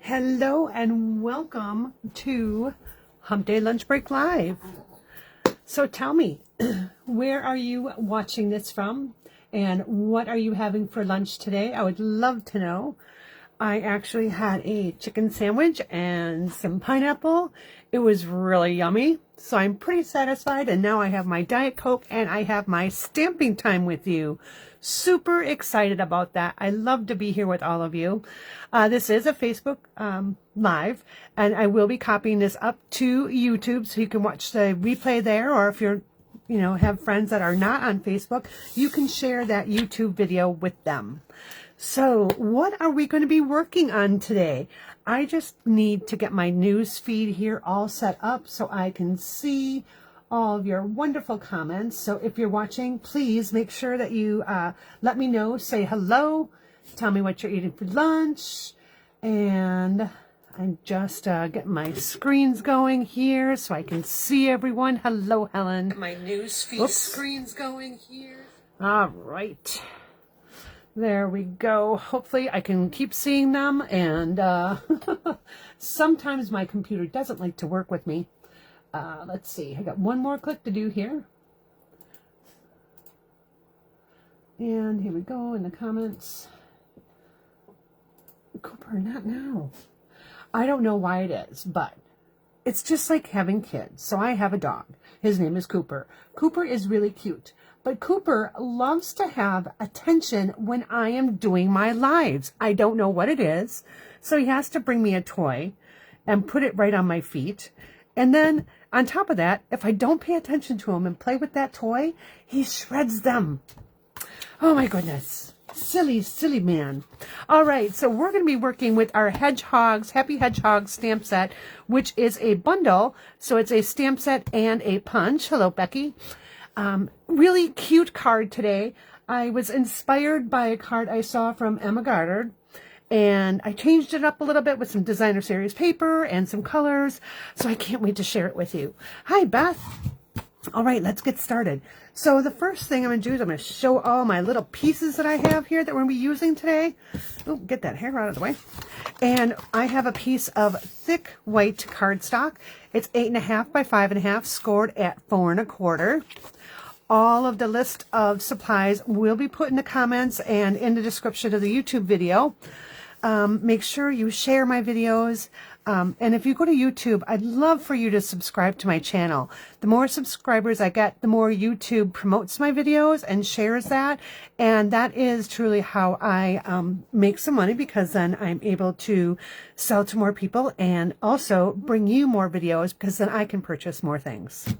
Hello and welcome to Hump Day Lunch Break Live. So tell me, where are you watching this from? And what are you having for lunch today? I would love to know. I actually had a chicken sandwich and some pineapple. It was really yummy. So I'm pretty satisfied. And now I have my Diet Coke and I have my stamping time with you. Super excited about that. I love to be here with all of you. This is a Facebook Live, and I will be copying this up to YouTube so you can watch the replay there, or if you're, have friends that are not on Facebook, you can share that YouTube video with them. So what are we going to be working on today? I just need to get my news feed here all set up so I can see all of your wonderful comments. So if you're watching, please make sure that you let me know, say hello, tell me what you're eating for lunch. And I'm just getting my screens going here so I can see everyone. Hello, Helen. My news feed screens going here. All right. There we go. Hopefully I can keep seeing them. And sometimes my computer doesn't like to work with me. Let's see. I got one more click to do here. And here we go in the comments. Cooper, not now. I don't know why it is, but it's just like having kids. So I have a dog. His name is Cooper. Cooper is really cute. But Cooper loves to have attention when I am doing my lives. I don't know what it is. So he has to bring me a toy and put it right on my feet. And then on top of that, if I don't pay attention to him and play with that toy, he shreds them. Oh my goodness. Silly, silly man. All right, so we're going to be working with our Hedgehogs, Happy Hedgehog stamp set, which is a bundle. So it's a stamp set and a punch. Hello, Becky. Really cute card today. I was inspired by a card I saw from Emma Goddard. And I changed it up a little bit with some designer series paper and some colors. So I can't wait to share it with you. Hi, Beth. All right, let's get started. So the first thing I'm going to do is I'm going to show all my little pieces that I have here that we're going to be using today. Oh, get that hair out of the way. And I have a piece of thick white cardstock. It's 8.5 by 5.5, scored at 4 1/4. All of the list of supplies will be put in the comments and in the description of the YouTube video. Make sure you share my videos. And if you go to YouTube, I'd love for you to subscribe to my channel. The more subscribers I get, the more YouTube promotes my videos and shares that. And that is truly how I make some money, because then I'm able to sell to more people and also bring you more videos, because then I can purchase more things.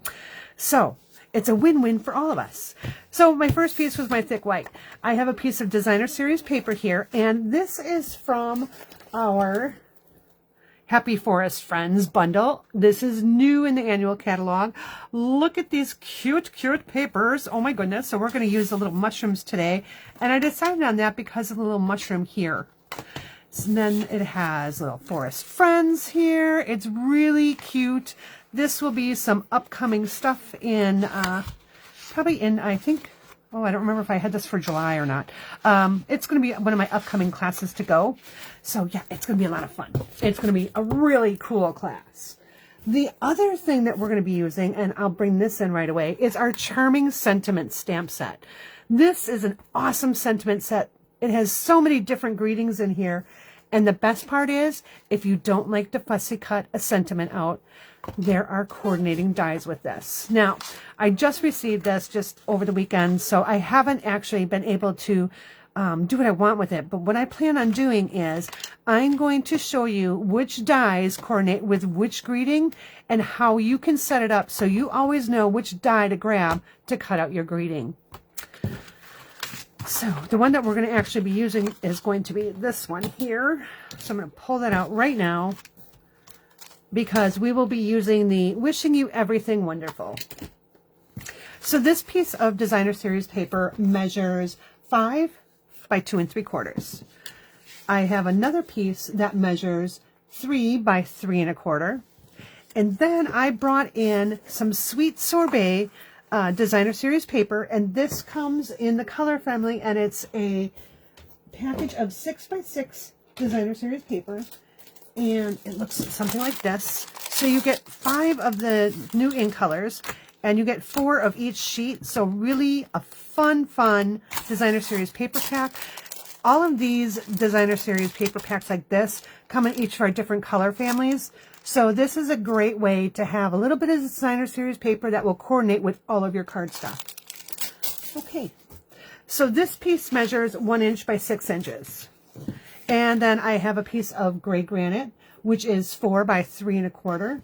So it's a win-win for all of us. So my first piece was my thick white. I have a piece of designer series paper here, and this is from our Happy Forest Friends bundle. This is new in the annual catalog. Look at these cute, cute papers. Oh my goodness. So we're going to use the little mushrooms today. And I decided on that because of the little mushroom here. So then it has little forest friends here. It's really cute. This will be some upcoming stuff in, probably in, I think, oh, I don't remember if I had this for July or not. It's going to be one of my upcoming classes to go. So yeah, it's going to be a lot of fun. It's going to be a really cool class. The other thing that we're going to be using, and I'll bring this in right away, is our Charming Sentiment stamp set. This is an awesome sentiment set. It has so many different greetings in here. And the best part is, if you don't like to fussy cut a sentiment out, there are coordinating dies with this. Now, I just received this just over the weekend, so I haven't actually been able to do what I want with it. But what I plan on doing is I'm going to show you which dies coordinate with which greeting and how you can set it up so you always know which die to grab to cut out your greeting. So the one that we're going to actually be using is going to be this one here. So I'm going to pull that out right now, because we will be using the Wishing You Everything Wonderful. So this piece of designer series paper measures 5 by 2 3/4. I have another piece that measures 3 by 3 1/4. And then I brought in some Sweet Sorbet designer series paper, and this comes in the color family, and it's a package of 6 by 6 designer series paper. And it looks something like this. So you get 5 of the new ink colors, and you get 4 of each sheet. So really a fun designer series paper pack. All of these designer series paper packs like this come in each of our different color families. So this is a great way to have a little bit of designer series paper that will coordinate with all of your cardstock. Okay, so this piece measures 1 inch by 6 inches. And then I have a piece of gray granite, which is 4 by 3 1/4.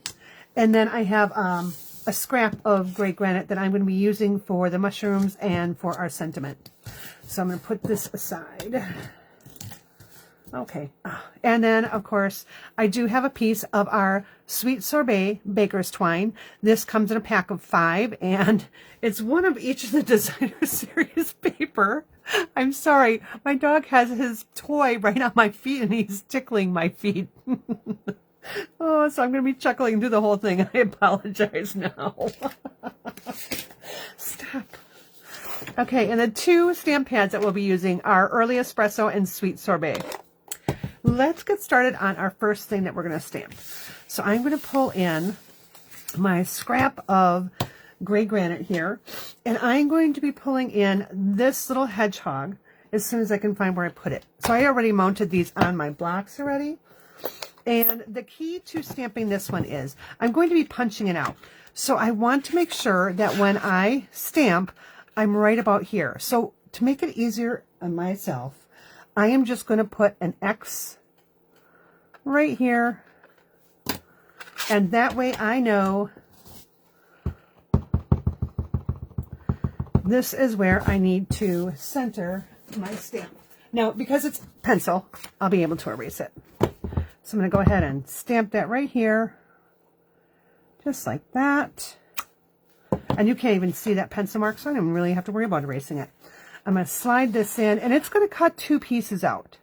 And then I have a scrap of gray granite that I'm going to be using for the mushrooms and for our sentiment. So I'm going to put this aside. Okay. And then, of course, I do have a piece of our Sweet Sorbet Baker's Twine. This comes in a pack of 5, and it's 1 of each of the designer series paper. I'm sorry. My dog has his toy right on my feet, and he's tickling my feet. Oh, so I'm going to be chuckling through the whole thing. I apologize now. Stop. Okay, and the 2 stamp pads that we'll be using are Early Espresso and Sweet Sorbet. Let's get started on our first thing that we're going to stamp. So I'm going to pull in my scrap of gray granite here, and I'm going to be pulling in this little hedgehog as soon as I can find where I put it. So I already mounted these on my blocks already. And the key to stamping this one is I'm going to be punching it out. So I want to make sure that when I stamp, I'm right about here. So to make it easier on myself, I am just going to put an X right here. And that way I know this is where I need to center my stamp. Now, because it's pencil, I'll be able to erase it. So I'm going to go ahead and stamp that right here, just like that. And you can't even see that pencil mark, so I don't really have to worry about erasing it. I'm going to slide this in, and it's going to cut 2 pieces out.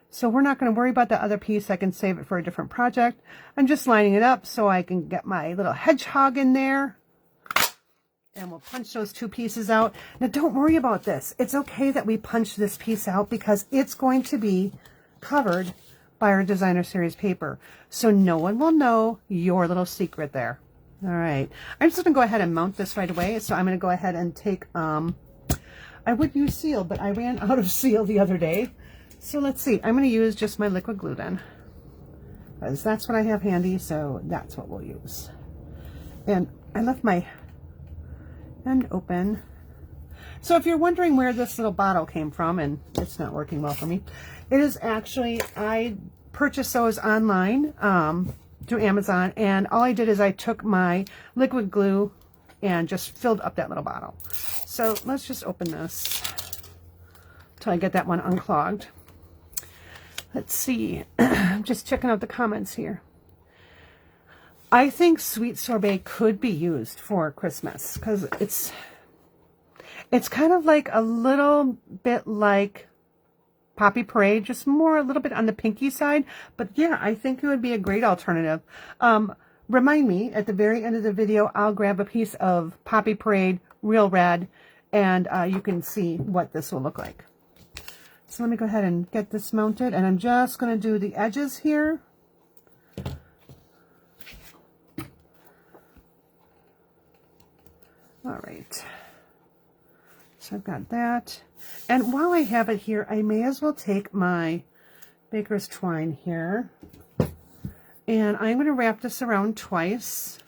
So we're not going to worry about the other piece. I can save it for a different project. I'm just lining it up so I can get my little hedgehog in there. And we'll punch those 2 pieces out. Now, don't worry about this. It's okay that we punch this piece out because it's going to be covered by our designer series paper. So no one will know your little secret there. All right. I'm just going to go ahead and mount this right away. So I'm going to go ahead and take, I would use seal, but I ran out of seal the other day. So let's see. I'm going to use just my liquid glue then, because that's what I have handy. So that's what we'll use. And I left my end open. So if you're wondering where this little bottle came from, and it's not working well for me, it is actually, I purchased those online through Amazon, and all I did is I took my liquid glue and just filled up that little bottle. So let's just open this until I get that one unclogged. Let's see. I'm just checking out the comments here. I think Sweet Sorbet could be used for Christmas because it's kind of like a little bit like Poppy Parade, just more a little bit on the pinky side. But yeah, I think it would be a great alternative. Remind me at the very end of the video, I'll grab a piece of Poppy Parade, real red, and you can see what this will look like. So let me go ahead and get this mounted, and I'm just going to do the edges here. All right. So I've got that. And while I have it here, I may as well take my Baker's Twine here. And I'm going to wrap this around twice.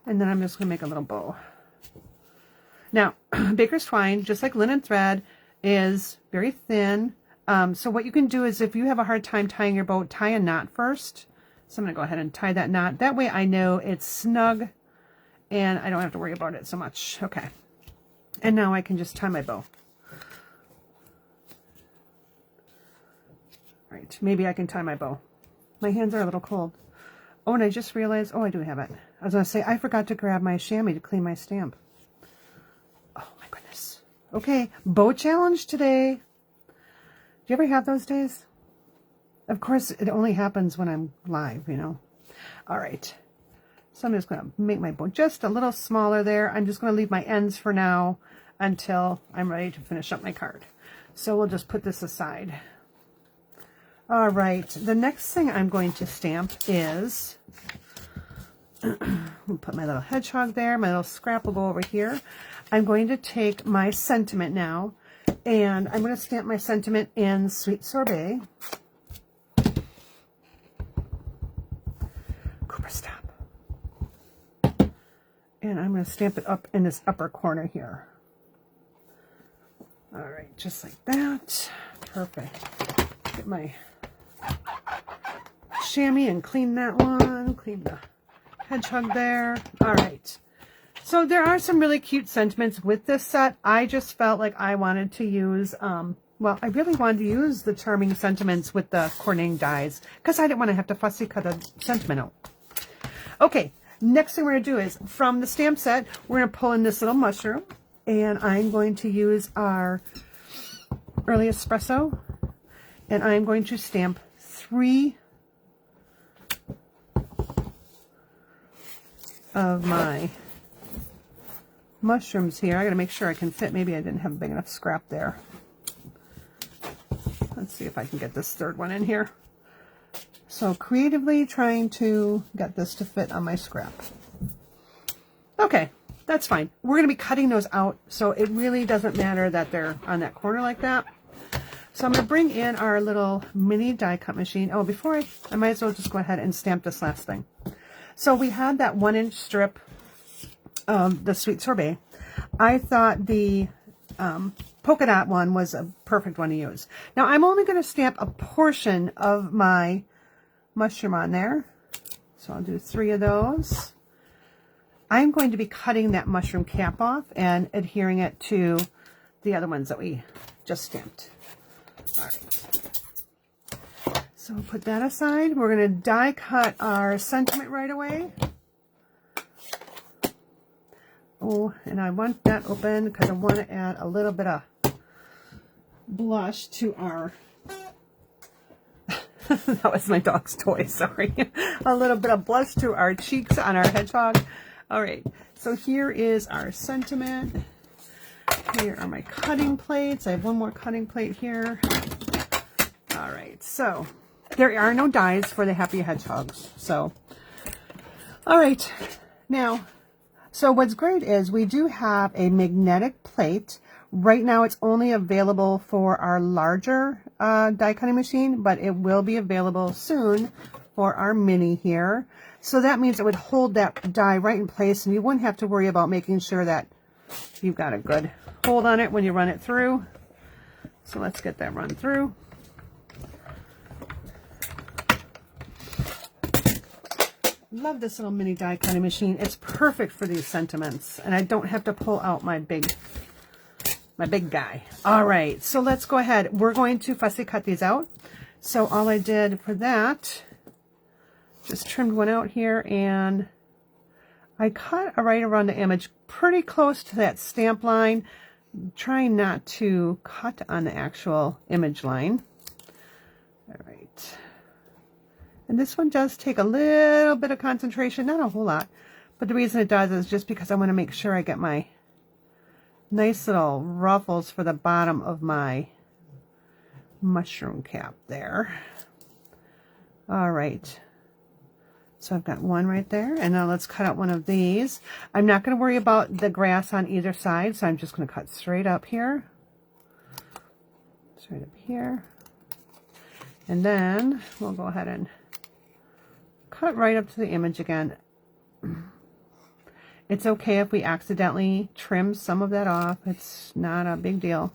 And then I'm just going to make a little bow. Now, Baker's Twine, just like linen thread, is very thin. So what you can do is if you have a hard time tying your bow, tie a knot first. So I'm going to go ahead and tie that knot. That way I know it's snug and I don't have to worry about it so much. Okay. And now I can just tie my bow. Right. Maybe I can tie my bow. My hands are a little cold. Oh, and I just realized, oh, I do have it. I was going to say, I forgot to grab my chamois to clean my stamp. Oh, my goodness. Okay. Bow challenge today. Do you ever have those days? Of course, it only happens when I'm live, you know. All right. So I'm just going to make my bow just a little smaller there. I'm just going to leave my ends for now until I'm ready to finish up my card. So we'll just put this aside. All right, the next thing I'm going to stamp is, I'll put my little hedgehog there, my little scrap will go over here. I'm going to take my sentiment now, and I'm going to stamp my sentiment in Sweet Sorbet. Cooper, stop. And I'm going to stamp it up in this upper corner here. All right, just like that. Perfect. Get my chamois and clean that one. Clean the hedgehog there. All right. So there are some really cute sentiments with this set. I just felt like I wanted to use, well, I really wanted to use the charming sentiments with the coordinating dies because I didn't want to have to fussy cut a sentiment out. Okay, next thing we're going to do is, from the stamp set, we're going to pull in this little mushroom, and I'm going to use our early espresso, and I'm going to stamp 3 of my mushrooms here. I got to make sure I can fit. Maybe I didn't have a big enough scrap there. Let's see if I can get this third one in here. So creatively trying to get this to fit on my scrap. Okay, that's fine. We're going to be cutting those out, so it really doesn't matter that they're on that corner like that. So I'm going to bring in our little mini die cut machine. Oh, before I might as well just go ahead and stamp this last thing. So we had that 1-inch strip of the Sweet Sorbet. I thought the polka dot one was a perfect one to use. Now I'm only going to stamp a portion of my mushroom on there. So I'll do 3 of those. I'm going to be cutting that mushroom cap off and adhering it to the other ones that we just stamped. All right. So we'll put that aside. We're going to die cut our sentiment right away. Oh, and I want that open because I want to add a little bit of blush to our that was my dog's toy, sorry. A little bit of blush to our cheeks on our hedgehog. All right, so here is our sentiment. Here are my cutting plates. I have one more cutting plate here. All right, so there are no dies for the Happy Hedgehogs. So, all right, now, so what's great is we do have a magnetic plate. Right now it's only available for our larger die cutting machine, but it will be available soon for our mini here. So that means it would hold that die right in place, and you wouldn't have to worry about making sure that you've got a good hold on it when you run it through. So let's get that run through. Love this little mini die cutting machine. It's perfect for these sentiments, and I don't have to pull out my big guy. All right, so let's go ahead. We're going to fussy cut these out. So all I did for that, just trimmed one out here, and I cut right around the image pretty close to that stamp line, trying not to cut on the actual image line. All right. And this one does take a little bit of concentration, not a whole lot, but the reason it does is just because I want to make sure I get my nice little ruffles for the bottom of my mushroom cap there. All right. So I've got one right there, and now let's cut out one of these. I'm not going to worry about the grass on either side, so I'm just going to cut straight up here. Straight up here. And then we'll go ahead and cut right up to the image again. It's okay if we accidentally trim some of that off. It's not a big deal.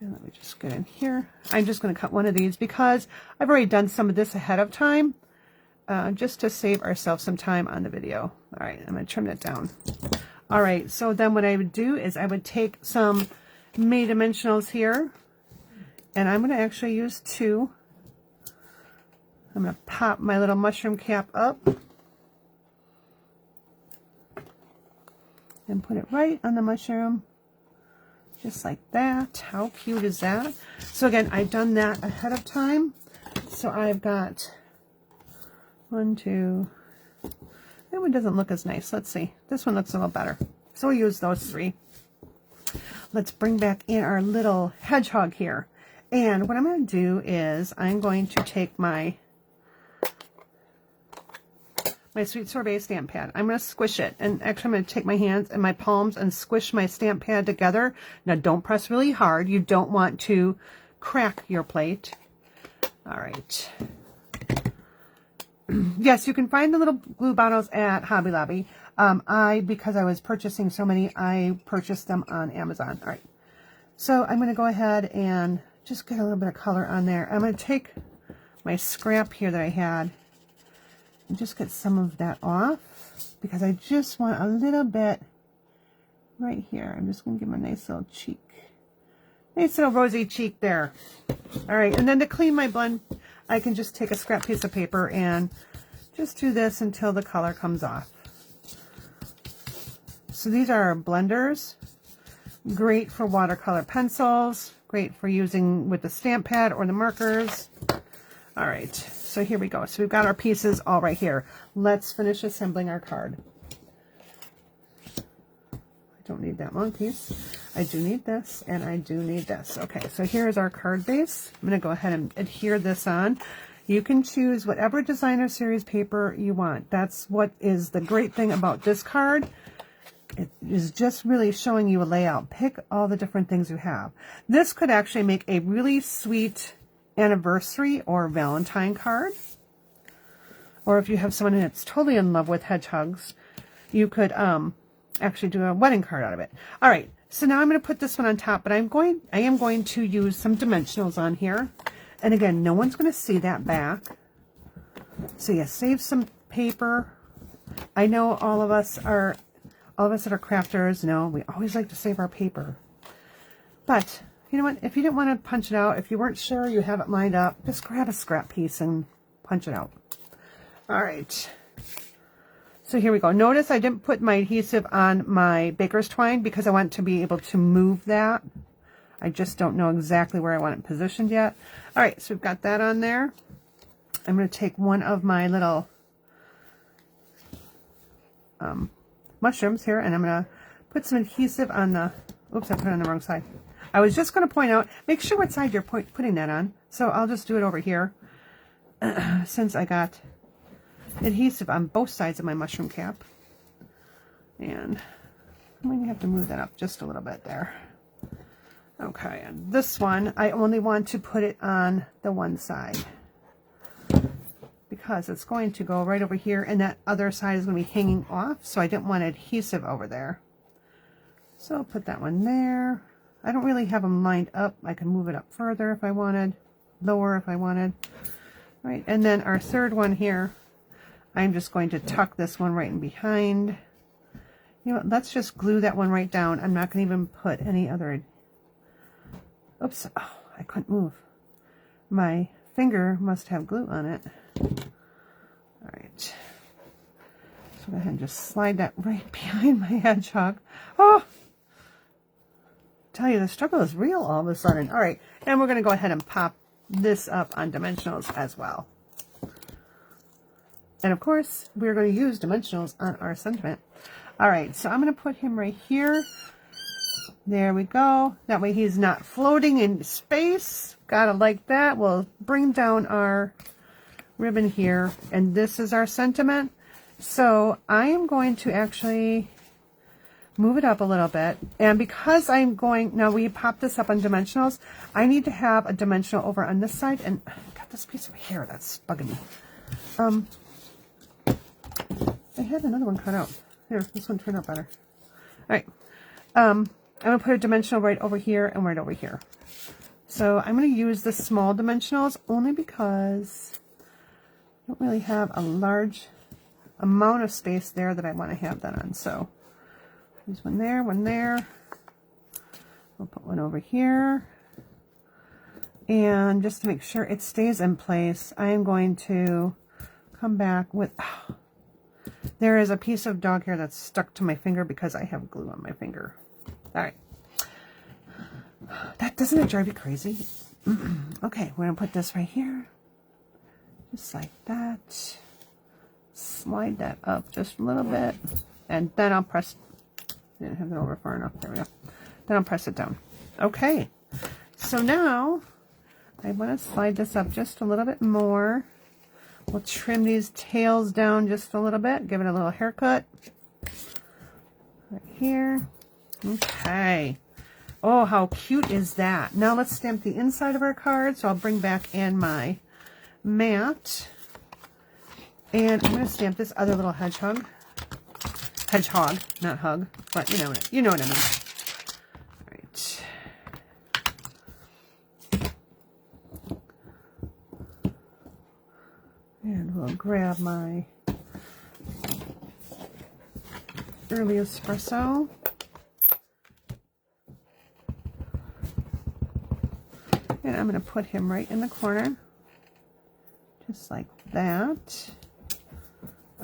And let me just get in here. I'm just going to cut one of these because I've already done some of this ahead of time, just to save ourselves some time on the video. All right, I'm going to trim that down. All right, so then what I would do is I would take some mini dimensionals here, and I'm going to actually use 2. I'm going to pop my little mushroom cap up and put it right on the mushroom, just like that. How cute is that? So again, I've done that ahead of time. So I've got 1, 2. That one doesn't look as nice. Let's see. This one looks a little better. So we'll use those 3. Let's bring back in our little hedgehog here. And what I'm going to do is I'm going to take my Sweet Sorbet stamp pad. I'm going to squish it. And actually, I'm going to take my hands and my palms and squish my stamp pad together. Now, don't press really hard. You don't want to crack your plate. All right. Yes, you can find the little glue bottles at Hobby Lobby. Because I was purchasing so many, I purchased them on Amazon. All right. So I'm going to go ahead and just get a little bit of color on there. I'm going to take my scrap here that I had and just get some of that off because I just want a little bit right here. I'm just going to give him a nice little cheek. Nice little rosy cheek there. All right, and then to clean my blend, I can just take a scrap piece of paper and just do this until the color comes off. So these are our blenders. Great for watercolor pencils. Great for using with the stamp pad or the markers. All right, so here we go. So we've got our pieces all right here. Let's finish assembling our card. I don't need that long piece. I do need this, and I do need this. Okay, so here's our card base. I'm going to go ahead and adhere this on. You can choose whatever designer series paper you want. That's what is the great thing about this card. It is just really showing you a layout. Pick all the different things you have. This could actually make a really sweet anniversary or Valentine card. Or if you have someone that's totally in love with hedgehogs, you could actually do a wedding card out of it. All right, so now I'm going to put this one on top, but I am going to use some dimensionals on here. And again, no one's going to see that back. So yeah, save some paper. I know all of us that are crafters, know we always like to save our paper. But you know what? If you didn't want to punch it out, if you weren't sure you have it lined up, just grab a scrap piece and punch it out. All right. So here we go. Notice I didn't put my adhesive on my baker's twine because I want to be able to move that. I just don't know exactly where I want it positioned yet. All right, so we've got that on there. I'm going to take one of my little mushrooms here, and I'm going to put some adhesive on the, oops, I put it on the wrong side. I was just going to point out, make sure what side you're putting that on. So I'll just do it over here since I got adhesive on both sides of my mushroom cap. And I'm going to have to move that up just a little bit there. Okay, and this one, I only want to put it on the one side because it's going to go right over here, and that other side is going to be hanging off, so I didn't want adhesive over there. So I'll put that one there. I don't really have them lined up. I can move it up further if I wanted, lower if I wanted. Right, and then our third one here, I'm just going to tuck this one right in behind. You know what, let's just glue that one right down. I'm not going to even put any other, oops, oh, I couldn't move. My finger must have glue on it. All right. So go ahead and just slide that right behind my hedgehog. Oh, tell you, the struggle is real all of a sudden. All right, and we're going to go ahead and pop this up on dimensionals as well. And of course, we're going to use dimensionals on our sentiment. All right, so I'm going to put him right here. There we go. That way he's not floating in space. Gotta like that. We'll bring down our ribbon here, and this is our sentiment. So I am going to actually move it up a little bit, and because I'm going, now we pop this up on dimensionals, I need to have a dimensional over on this side, and I've got this piece over here that's bugging me. I had another one cut out. Here, this one turned out better. All right. I'm going to put a dimensional right over here and right over here. So I'm going to use the small dimensionals only because I don't really have a large amount of space there that I want to have that on. So there's one there, one there. We'll put one over here. And just to make sure it stays in place, I am going to come back with, oh, there is a piece of dog hair that's stuck to my finger because I have glue on my finger. All right. Doesn't it drive you crazy? Okay, we're going to put this right here. Just like that. Slide that up just a little bit. And then I'll press, I didn't have it over far enough. There we go. Then I'll press it down. Okay. So now I want to slide this up just a little bit more. We'll trim these tails down just a little bit, give it a little haircut. Right here. Okay. Oh, how cute is that? Now let's stamp the inside of our card. So I'll bring back in my mat. And I'm going to stamp this other little hedgehog. Hedgehog, not hug, but you know what I mean. All right. And we'll grab my early espresso. And I'm going to put him right in the corner. Just like that.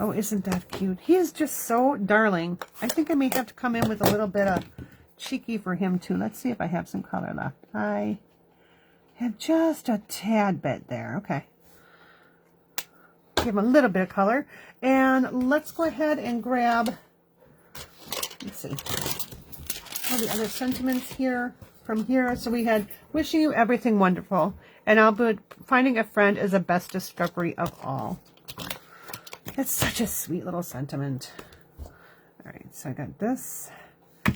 Oh, isn't that cute? He is just so darling. I think I may have to come in with a little bit of cheeky for him too. Let's see if I have some color left. I have just a tad bit there. Okay. Give him a little bit of color. And let's go ahead and grab, let's see, all the other sentiments here from here. So we had wishing you everything wonderful. And I'll put finding a friend is the best discovery of all. It's such a sweet little sentiment. All right, so I got this.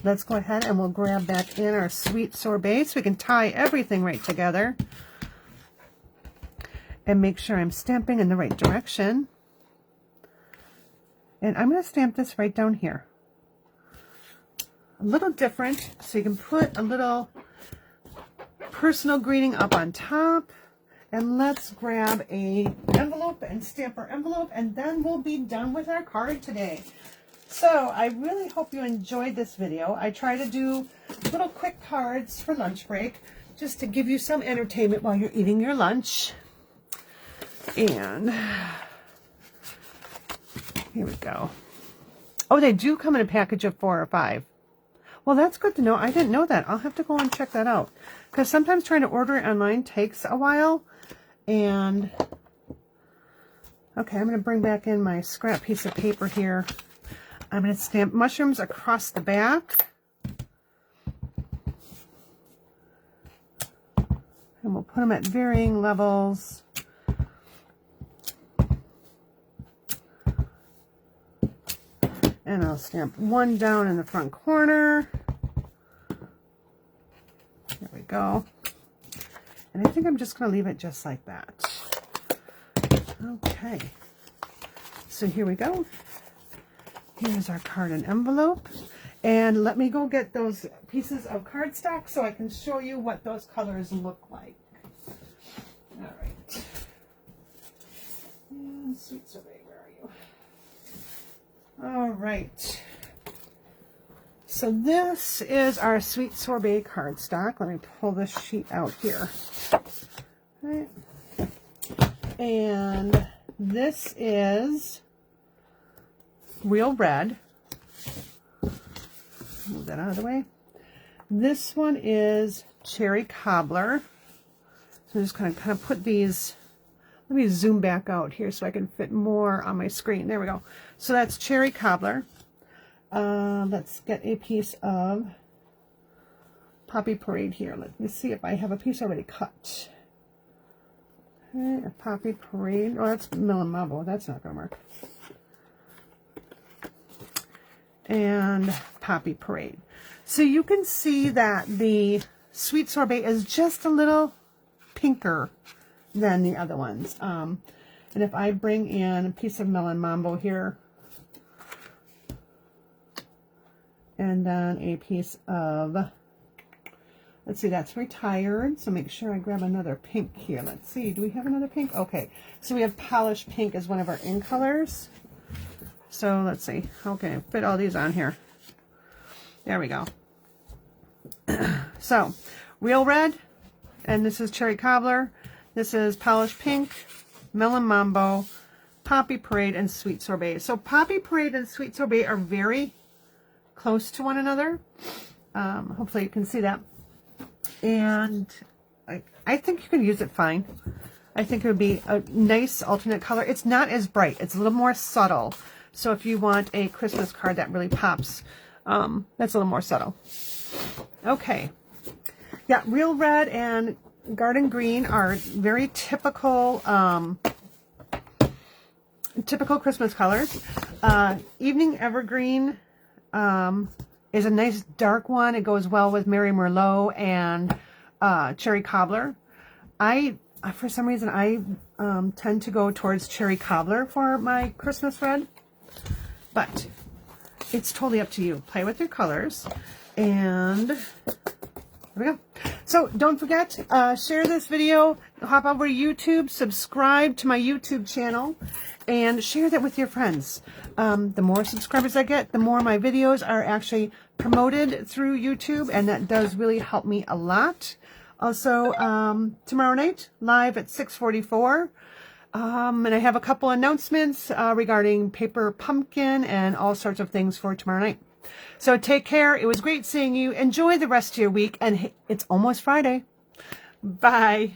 Let's go ahead and we'll grab back in our sweet sorbet so we can tie everything right together. And make sure I'm stamping in the right direction. And I'm going to stamp this right down here. A little different, so you can put a little personal greeting up on top. And let's grab a envelope and stamp our envelope, and then we'll be done with our card today. So I really hope you enjoyed this video. I try to do little quick cards for lunch break, just to give you some entertainment while you're eating your lunch. And here we go. Oh, they do come in a package of 4 or 5. Well, that's good to know. I didn't know that. I'll have to go and check that out, because sometimes trying to order it online takes a while. And okay, I'm going to bring back in my scrap piece of paper here. I'm going to stamp mushrooms across the back. And we'll put them at varying levels. And I'll stamp one down in the front corner. There we go. And I think I'm just going to leave it just like that. Okay. So here we go. Here's our card and envelope. And let me go get those pieces of cardstock so I can show you what those colors look like. All right. And sweet sorbet, where are you? All right. So this is our sweet sorbet cardstock. Let me pull this sheet out here. All right. And this is real red. Move that out of the way. This one is cherry cobbler. So I'm just going to kind of put these, let me zoom back out here so I can fit more on my screen. There we go. So that's cherry cobbler. Let's get a piece of Poppy Parade here. Let me see if I have a piece already cut. Okay, a Poppy Parade. Oh, that's Melon Mambo. That's not going to work. And Poppy Parade. So you can see that the sweet sorbet is just a little pinker than the other ones. And if I bring in a piece of Melon Mambo here, and then a piece of, let's see, that's retired, so make sure I grab another pink here. Let's see, do we have another pink? Okay, so we have polished pink as one of our in colors. So let's see, okay, fit all these on here. There we go. So, real red, and this is cherry cobbler. This is polished pink, Melon Mambo, Poppy Parade, and sweet sorbet. So Poppy Parade and sweet sorbet are very close to one another. Hopefully you can see that. And I think you can use it fine. I think it would be a nice alternate color. It's not as bright. It's a little more subtle. So if you want a Christmas card that really pops, that's a little more subtle. Okay. Yeah, real red and garden green are very typical, typical Christmas colors. Evening evergreen is a nice dark one. It goes well with Mary Merlot and cherry cobbler. For some reason, I tend to go towards cherry cobbler for my Christmas red, but it's totally up to you. Play with your colors, and there we go. So don't forget, share this video, hop over to YouTube, subscribe to my YouTube channel, and share that with your friends. The more subscribers I get, the more my videos are actually promoted through YouTube, and that does really help me a lot. Also, tomorrow night, live at 6:44. And I have a couple announcements regarding paper pumpkin and all sorts of things for tomorrow night. So take care. It was great seeing you. Enjoy the rest of your week. And it's almost Friday. Bye.